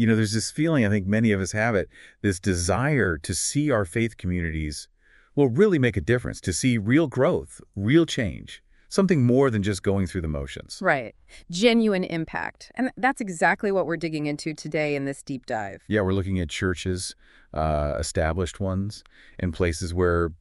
There's this feeling, I think many of us have it, this desire to see our faith communities will really make a difference, to see real growth, real change, something more than just going through the motions. Right. Genuine impact. And that's exactly what we're digging into today in this deep dive. Yeah, we're looking at churches, established ones, in places where,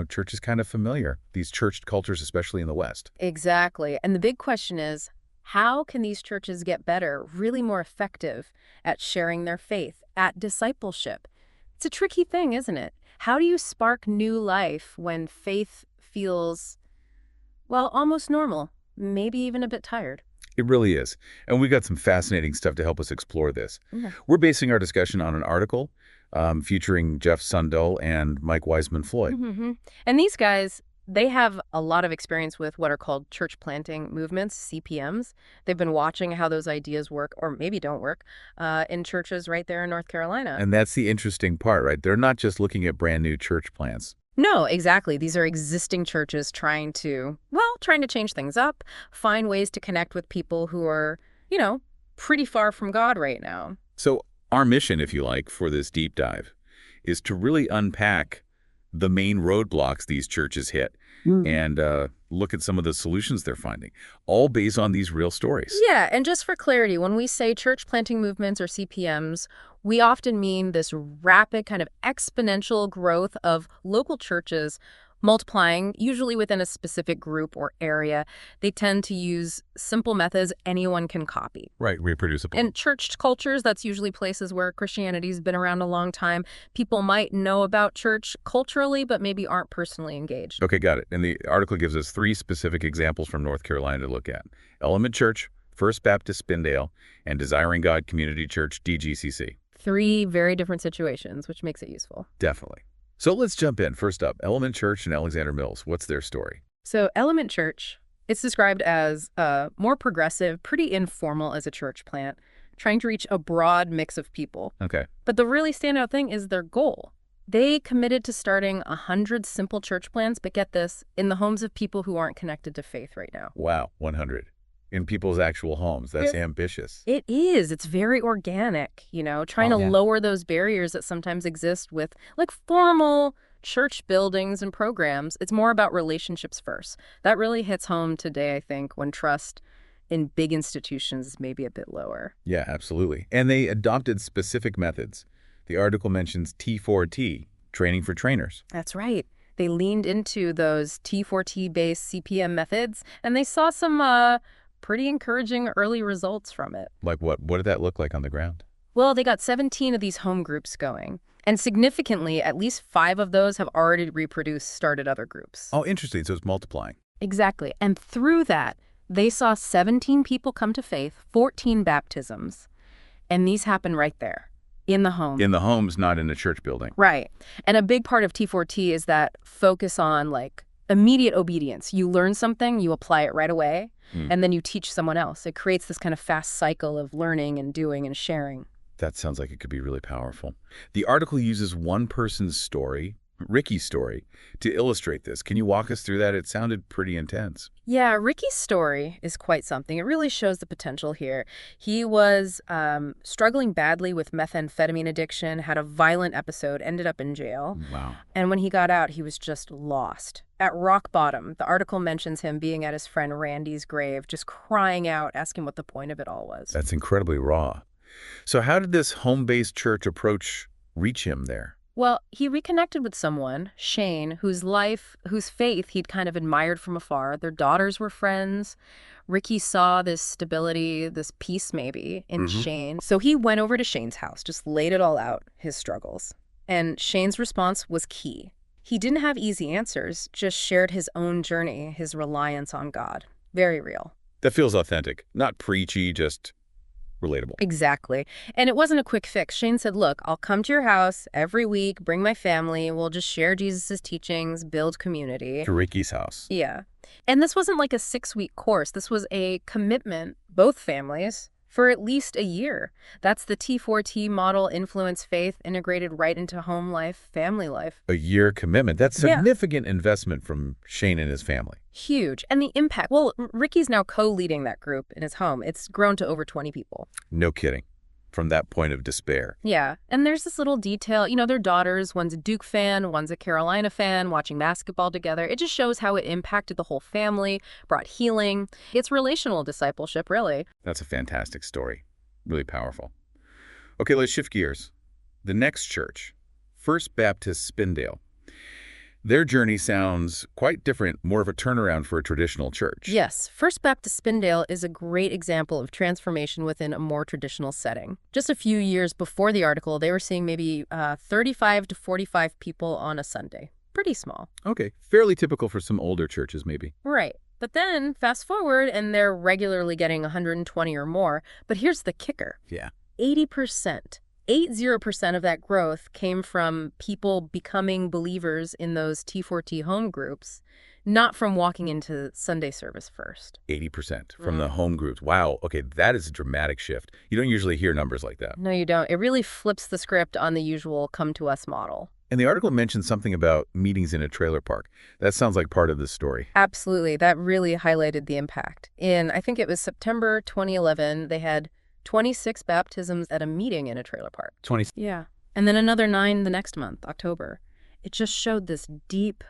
church is kind of familiar, these church cultures, especially in the West. Exactly. And the big question is, how can these churches get better, really more effective at sharing their faith, at discipleship? It's a tricky thing, isn't it? How do you spark new life when faith feels, well, almost normal, maybe even a bit tired? It really is. And we've got some fascinating stuff to help us explore this. Yeah. We're basing our discussion on an article featuring Jeff Sundell and Mike Wiseman-Floyd. Mm-hmm. And these guys, they have a lot of experience with what are called church planting movements, CPMs. They've been watching how those ideas work, or maybe don't work, in churches right there in North Carolina. And that's the interesting part, right? They're not just looking at brand new church plants. No, exactly. These are existing churches trying to change things up, find ways to connect with people who are, pretty far from God right now. So our mission, if you like, for this deep dive is to really unpack the main roadblocks these churches hit and look at some of the solutions they're finding, all based on these real stories. Yeah, and just for clarity, when we say church planting movements or CPMs, we often mean this rapid kind of exponential growth of local churches multiplying, usually within a specific group or area. They tend to use simple methods anyone can copy. Right, reproducible. In church cultures, that's usually places where Christianity's been around a long time. People might know about church culturally, but maybe aren't personally engaged. Okay, got it. And the article gives us 3 specific examples from North Carolina to look at. Element Church, First Baptist Spindale, and Desiring God Community Church, DGCC. 3 very different situations, which makes it useful. Definitely. So let's jump in. First up, Element Church in Alexander Mills. What's their story? So Element Church, it's described as more progressive, pretty informal as a church plant, trying to reach a broad mix of people. Okay. But the really standout thing is their goal. They committed to starting 100 simple church plants, but get this, in the homes of people who aren't connected to faith right now. Wow, 100. In people's actual homes. That's ambitious. It is. It's very organic, trying to lower those barriers that sometimes exist with formal church buildings and programs. It's more about relationships first. That really hits home today, I think, when trust in big institutions is maybe a bit lower. Yeah, absolutely. And they adopted specific methods. The article mentions T4T, training for trainers. That's right. They leaned into those T4T-based CPM methods, and they saw some pretty encouraging early results from it. Like what? What did that look like on the ground? Well, they got 17 of these home groups going. And significantly, at least 5 of those have already started other groups. Oh, interesting. So it's multiplying. Exactly. And through that, they saw 17 people come to faith, 14 baptisms. And these happen right there, in the home. In the homes, not in a church building. Right. And a big part of T4T is that focus on, immediate obedience. You learn something, you apply it right away, and then you teach someone else. It creates this kind of fast cycle of learning and doing and sharing. That sounds like it could be really powerful. The article uses one person's story, Ricky's story, to illustrate this. Can you walk us through that? It sounded pretty intense. Yeah, Ricky's story is quite something. It really shows the potential here. He was struggling badly with methamphetamine addiction, had a violent episode, ended up in jail. Wow. And when he got out, he was just lost. At rock bottom, the article mentions him being at his friend Randy's grave, just crying out, asking what the point of it all was. That's incredibly raw. So how did this home-based church approach reach him there? Well, he reconnected with someone, Shane, whose faith he'd kind of admired from afar. Their daughters were friends. Ricky saw this stability, this peace maybe, in Shane. So he went over to Shane's house, just laid it all out, his struggles. And Shane's response was key. He didn't have easy answers, just shared his own journey, his reliance on God. Very real. That feels authentic, not preachy, just relatable. Exactly. And it wasn't a quick fix. Shane said, look, I'll come to your house every week, bring my family, we'll just share Jesus' teachings, build community. To Ricky's house. Yeah. And this wasn't like a 6-week course. This was a commitment, both families, for at least a year. That's the T4T model, influence faith, integrated right into home life, family life. A year commitment. That's significant investment from Shane and his family. Huge. And the impact, well, Ricky's now co-leading that group in his home. It's grown to over 20 people. No kidding. from that point of despair. Yeah, and there's this little detail, their daughters, one's a Duke fan, one's a Carolina fan, watching basketball together. It just shows how it impacted the whole family, brought healing. It's relational discipleship, really. That's a fantastic story. Really powerful. Okay, let's shift gears. The next church, First Baptist Spindale. Their journey sounds quite different, more of a turnaround for a traditional church. Yes, First Baptist Spindale is a great example of transformation within a more traditional setting. Just a few years before the article, they were seeing maybe 35 to 45 people on a Sunday. Pretty small. Okay, fairly typical for some older churches, maybe. Right. But then, fast forward, and they're regularly getting 120 or more. But here's the kicker. Yeah. 80%. 80% of that growth came from people becoming believers in those T4T home groups, not from walking into Sunday service first. 80% from the home groups. Wow. Okay, that is a dramatic shift. You don't usually hear numbers like that. No, you don't. It really flips the script on the usual come-to-us model. And the article mentioned something about meetings in a trailer park. That sounds like part of the story. Absolutely. That really highlighted the impact. In, I think it was September 2011, they had 26 baptisms at a meeting in a trailer park. 20. Yeah. And then another 9 the next month, October. It just showed this deep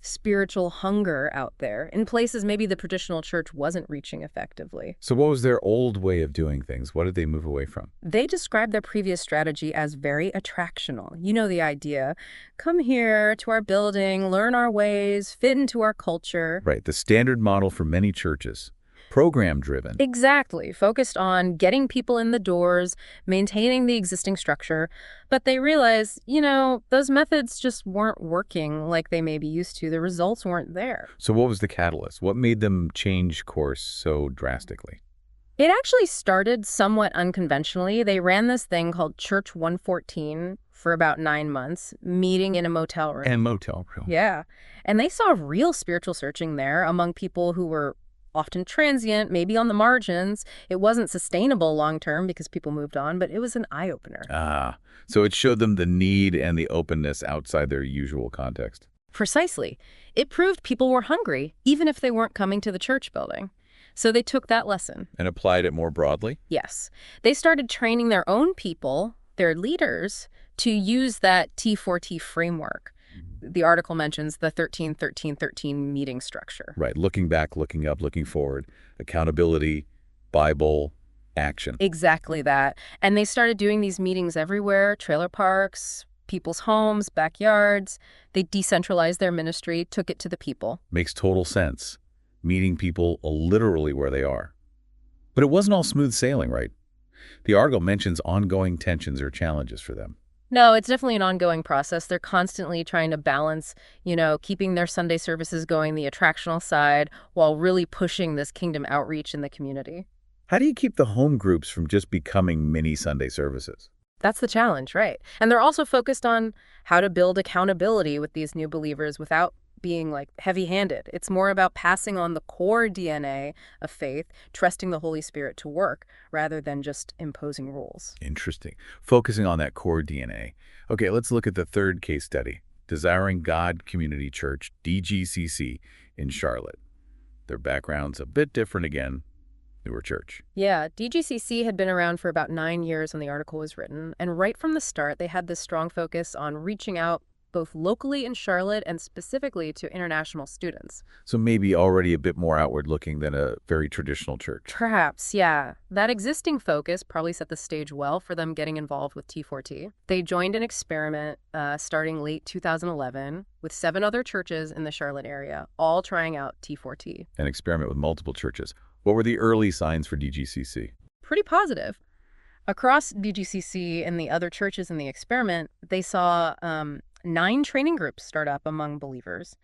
spiritual hunger out there in places maybe the traditional church wasn't reaching effectively. So what was their old way of doing things? What did they move away from? They described their previous strategy as very attractional. You know the idea. Come here to our building, learn our ways, fit into our culture. Right, the standard model for many churches. Program-driven. Exactly. Focused on getting people in the doors, maintaining the existing structure. But they realized, those methods just weren't working like they may be used to. The results weren't there. So what was the catalyst? What made them change course so drastically? It actually started somewhat unconventionally. They ran this thing called Church 114 for about 9 months, meeting in a motel room. And motel room. Yeah. And they saw real spiritual searching there among people who were often transient, maybe on the margins. It wasn't sustainable long-term because people moved on, but it was an eye-opener. Ah, so it showed them the need and the openness outside their usual context. Precisely. It proved people were hungry, even if they weren't coming to the church building. So they took that lesson. And applied it more broadly? Yes. They started training their own people, their leaders, to use that T4T framework. The article mentions the 13-13-13 meeting structure. Right. Looking back, looking up, looking forward. Accountability, Bible, action. Exactly that. And they started doing these meetings everywhere, trailer parks, people's homes, backyards. They decentralized their ministry, took it to the people. Makes total sense. Meeting people literally where they are. But it wasn't all smooth sailing, right? The article mentions ongoing tensions or challenges for them. No, it's definitely an ongoing process. They're constantly trying to balance, keeping their Sunday services going, the attractional side, while really pushing this kingdom outreach in the community. How do you keep the home groups from just becoming mini Sunday services? That's the challenge, right? And they're also focused on how to build accountability with these new believers without being heavy-handed. It's more about passing on the core DNA of faith, trusting the Holy Spirit to work, rather than just imposing rules. Interesting. Focusing on that core DNA. Okay, let's look at the third case study. Desiring God Community Church, DGCC, in Charlotte. Their background's a bit different again. Newer church. Yeah, DGCC had been around for about 9 years when the article was written, and right from the start, they had this strong focus on reaching out both locally in Charlotte and specifically to international students. So maybe already a bit more outward-looking than a very traditional church. Perhaps, yeah. That existing focus probably set the stage well for them getting involved with T4T. They joined an experiment starting late 2011 with 7 other churches in the Charlotte area, all trying out T4T. An experiment with multiple churches. What were the early signs for DGCC? Pretty positive. Across DGCC and the other churches in the experiment, they saw 9 training groups start up among believers.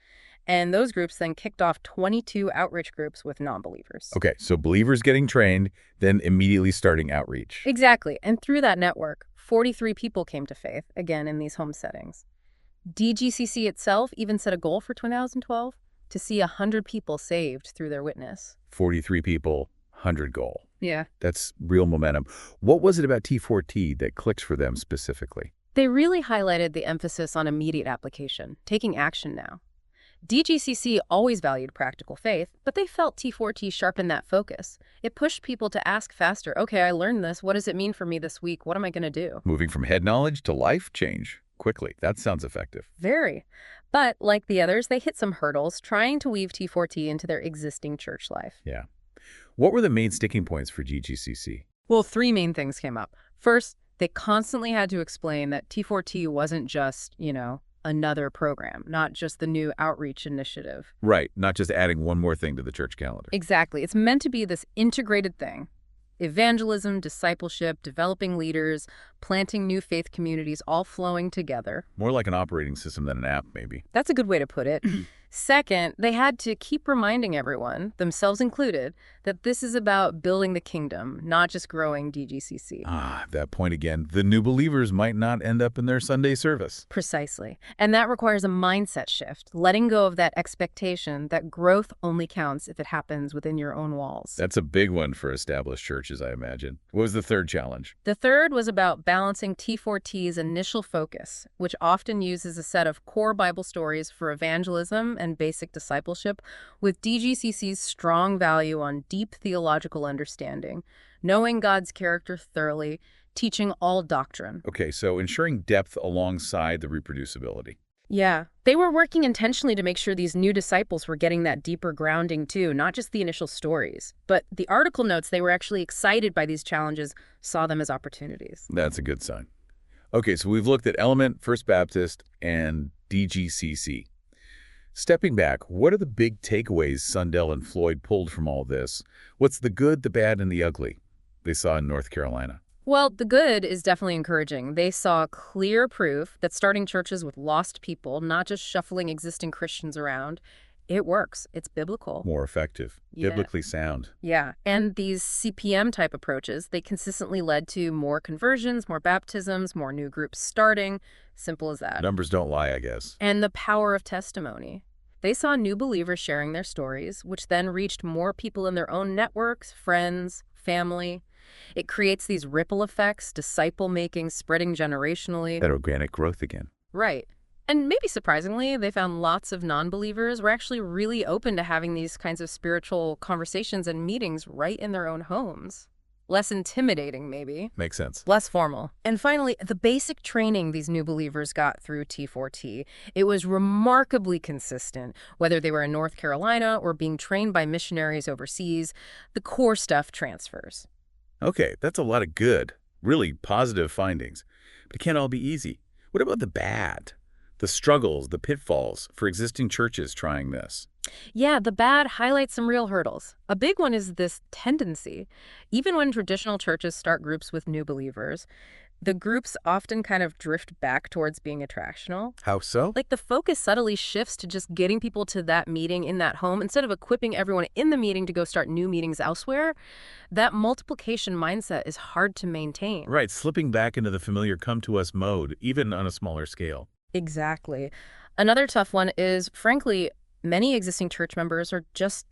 And those groups then kicked off 22 outreach groups with non-believers. Okay, so believers getting trained, then immediately starting outreach. Exactly. And through that network, 43 people came to faith, again, in these home settings. DGCC itself even set a goal for 2012 to see 100 people saved through their witness. 43 people, 100 goal. Yeah. That's real momentum. What was it about T4T that clicks for them specifically? They really highlighted the emphasis on immediate application, taking action now. DGCC always valued practical faith, but they felt T4T sharpened that focus. It pushed people to ask faster, okay, I learned this. What does it mean for me this week? What am I going to do? Moving from head knowledge to life change quickly. That sounds effective. Very. But like the others, they hit some hurdles trying to weave T4T into their existing church life. Yeah. What were the main sticking points for DGCC? Well, three main things came up. First, they constantly had to explain that T4T wasn't just, another program, not just the new outreach initiative. Right, not just adding one more thing to the church calendar. Exactly. It's meant to be this integrated thing. Evangelism, discipleship, developing leaders, planting new faith communities, all flowing together. More like an operating system than an app, maybe. That's a good way to put it. Second, they had to keep reminding everyone, themselves included, that this is about building the kingdom, not just growing DGCC. That point again. The new believers might not end up in their Sunday service. Precisely. And that requires a mindset shift, letting go of that expectation that growth only counts if it happens within your own walls. That's a big one for established churches, I imagine. What was the third challenge? The third was about balancing T4T's initial focus, which often uses a set of core Bible stories for evangelism and basic discipleship, with DGCC's strong value on deep theological understanding, knowing God's character thoroughly, teaching all doctrine. Okay, so ensuring depth alongside the reproducibility. Yeah, they were working intentionally to make sure these new disciples were getting that deeper grounding too, not just the initial stories. But the article notes they were actually excited by these challenges, saw them as opportunities. That's a good sign. Okay, so we've looked at Element, First Baptist, and DGCC. Stepping back, what are the big takeaways Sundell and Floyd pulled from all this? What's the good, the bad, and the ugly they saw in North Carolina? Well, the good is definitely encouraging. They saw clear proof that starting churches with lost people, not just shuffling existing Christians around, it works. It's biblical. More effective, biblically sound. Yeah. And these CPM-type approaches, they consistently led to more conversions, more baptisms, more new groups starting. Simple as that. Numbers don't lie, I guess. And the power of testimony. They saw new believers sharing their stories, which then reached more people in their own networks, friends, family. It creates these ripple effects, disciple-making, spreading generationally. That organic growth again. Right. And maybe surprisingly, they found lots of non-believers were actually really open to having these kinds of spiritual conversations and meetings right in their own homes. Less intimidating, maybe. Makes sense. Less formal. And finally, the basic training these new believers got through T4T, it was remarkably consistent. Whether they were in North Carolina or being trained by missionaries overseas, the core stuff transfers. Okay, that's a lot of good, really positive findings. But it can't all be easy. What about the bad? The struggles, the pitfalls for existing churches trying this? Yeah, the bad highlights some real hurdles. A big one is this tendency. Even when traditional churches start groups with new believers, the groups often kind of drift back towards being attractional. How so? Like the focus subtly shifts to just getting people to that meeting in that home instead of equipping everyone in the meeting to go start new meetings elsewhere. That multiplication mindset is hard to maintain. Right, slipping back into the familiar come-to-us mode, even on a smaller scale. Exactly. Another tough one is, frankly, many existing church members are just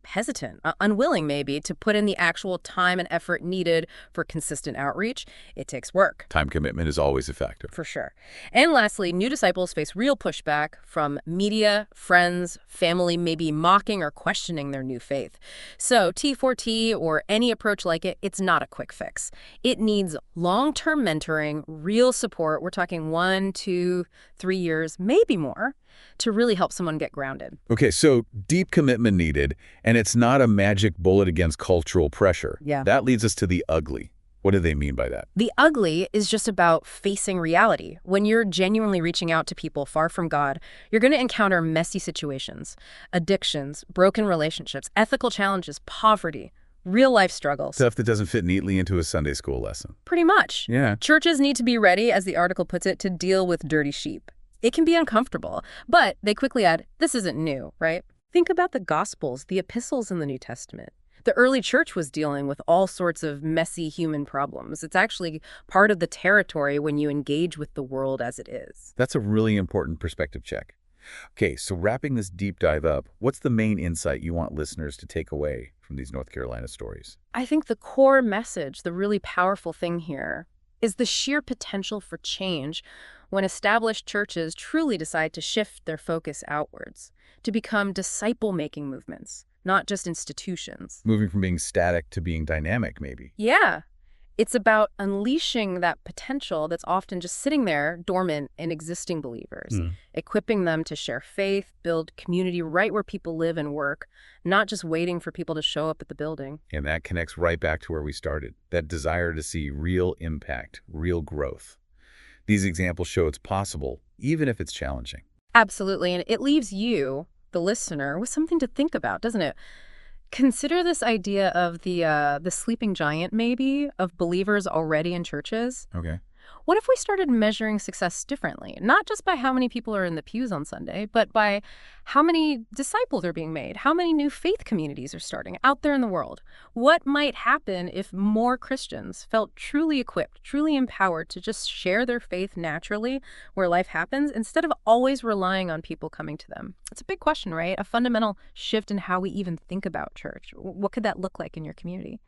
hesitant, unwilling maybe, to put in the actual time and effort needed for consistent outreach. It takes work. Time commitment is always a factor. For sure. And lastly, new disciples face real pushback from media, friends, family, maybe mocking or questioning their new faith. So T4T or any approach like it, it's not a quick fix. It needs long-term mentoring, real support. We're talking 1, 2, 3 years, maybe more, to really help someone get grounded. Okay, so deep commitment needed, and it's not a magic bullet against cultural pressure. Yeah. That leads us to the ugly. What do they mean by that? The ugly is just about facing reality. When you're genuinely reaching out to people far from God, you're going to encounter messy situations, addictions, broken relationships, ethical challenges, poverty, real-life struggles. Stuff that doesn't fit neatly into a Sunday school lesson. Pretty much. Yeah. Churches need to be ready, as the article puts it, to deal with dirty sheep. It can be uncomfortable, but they quickly add, this isn't new, right? Think about the Gospels, the epistles in the New Testament. The early church was dealing with all sorts of messy human problems. It's actually part of the territory when you engage with the world as it is. That's a really important perspective check. Okay, so wrapping this deep dive up, what's the main insight you want listeners to take away from these North Carolina stories? I think the core message, the really powerful thing here, is the sheer potential for change when established churches truly decide to shift their focus outwards, to become disciple-making movements, not just institutions. Moving from being static to being dynamic, maybe. Yeah, it's about unleashing that potential that's often just sitting there dormant in existing believers, equipping them to share faith, build community right where people live and work, not just waiting for people to show up at the building. And that connects right back to where we started, that desire to see real impact, real growth. These examples show it's possible, even if it's challenging. Absolutely, and it leaves you, the listener, with something to think about, doesn't it? Consider this idea of the sleeping giant, maybe, of believers already in churches. Okay. What if we started measuring success differently? Not just by how many people are in the pews on Sunday, but by how many disciples are being made, how many new faith communities are starting out there in the world. What might happen if more Christians felt truly equipped, truly empowered to just share their faith naturally where life happens, instead of always relying on people coming to them? It's a big question, right? A fundamental shift in how we even think about church. What could that look like in your community?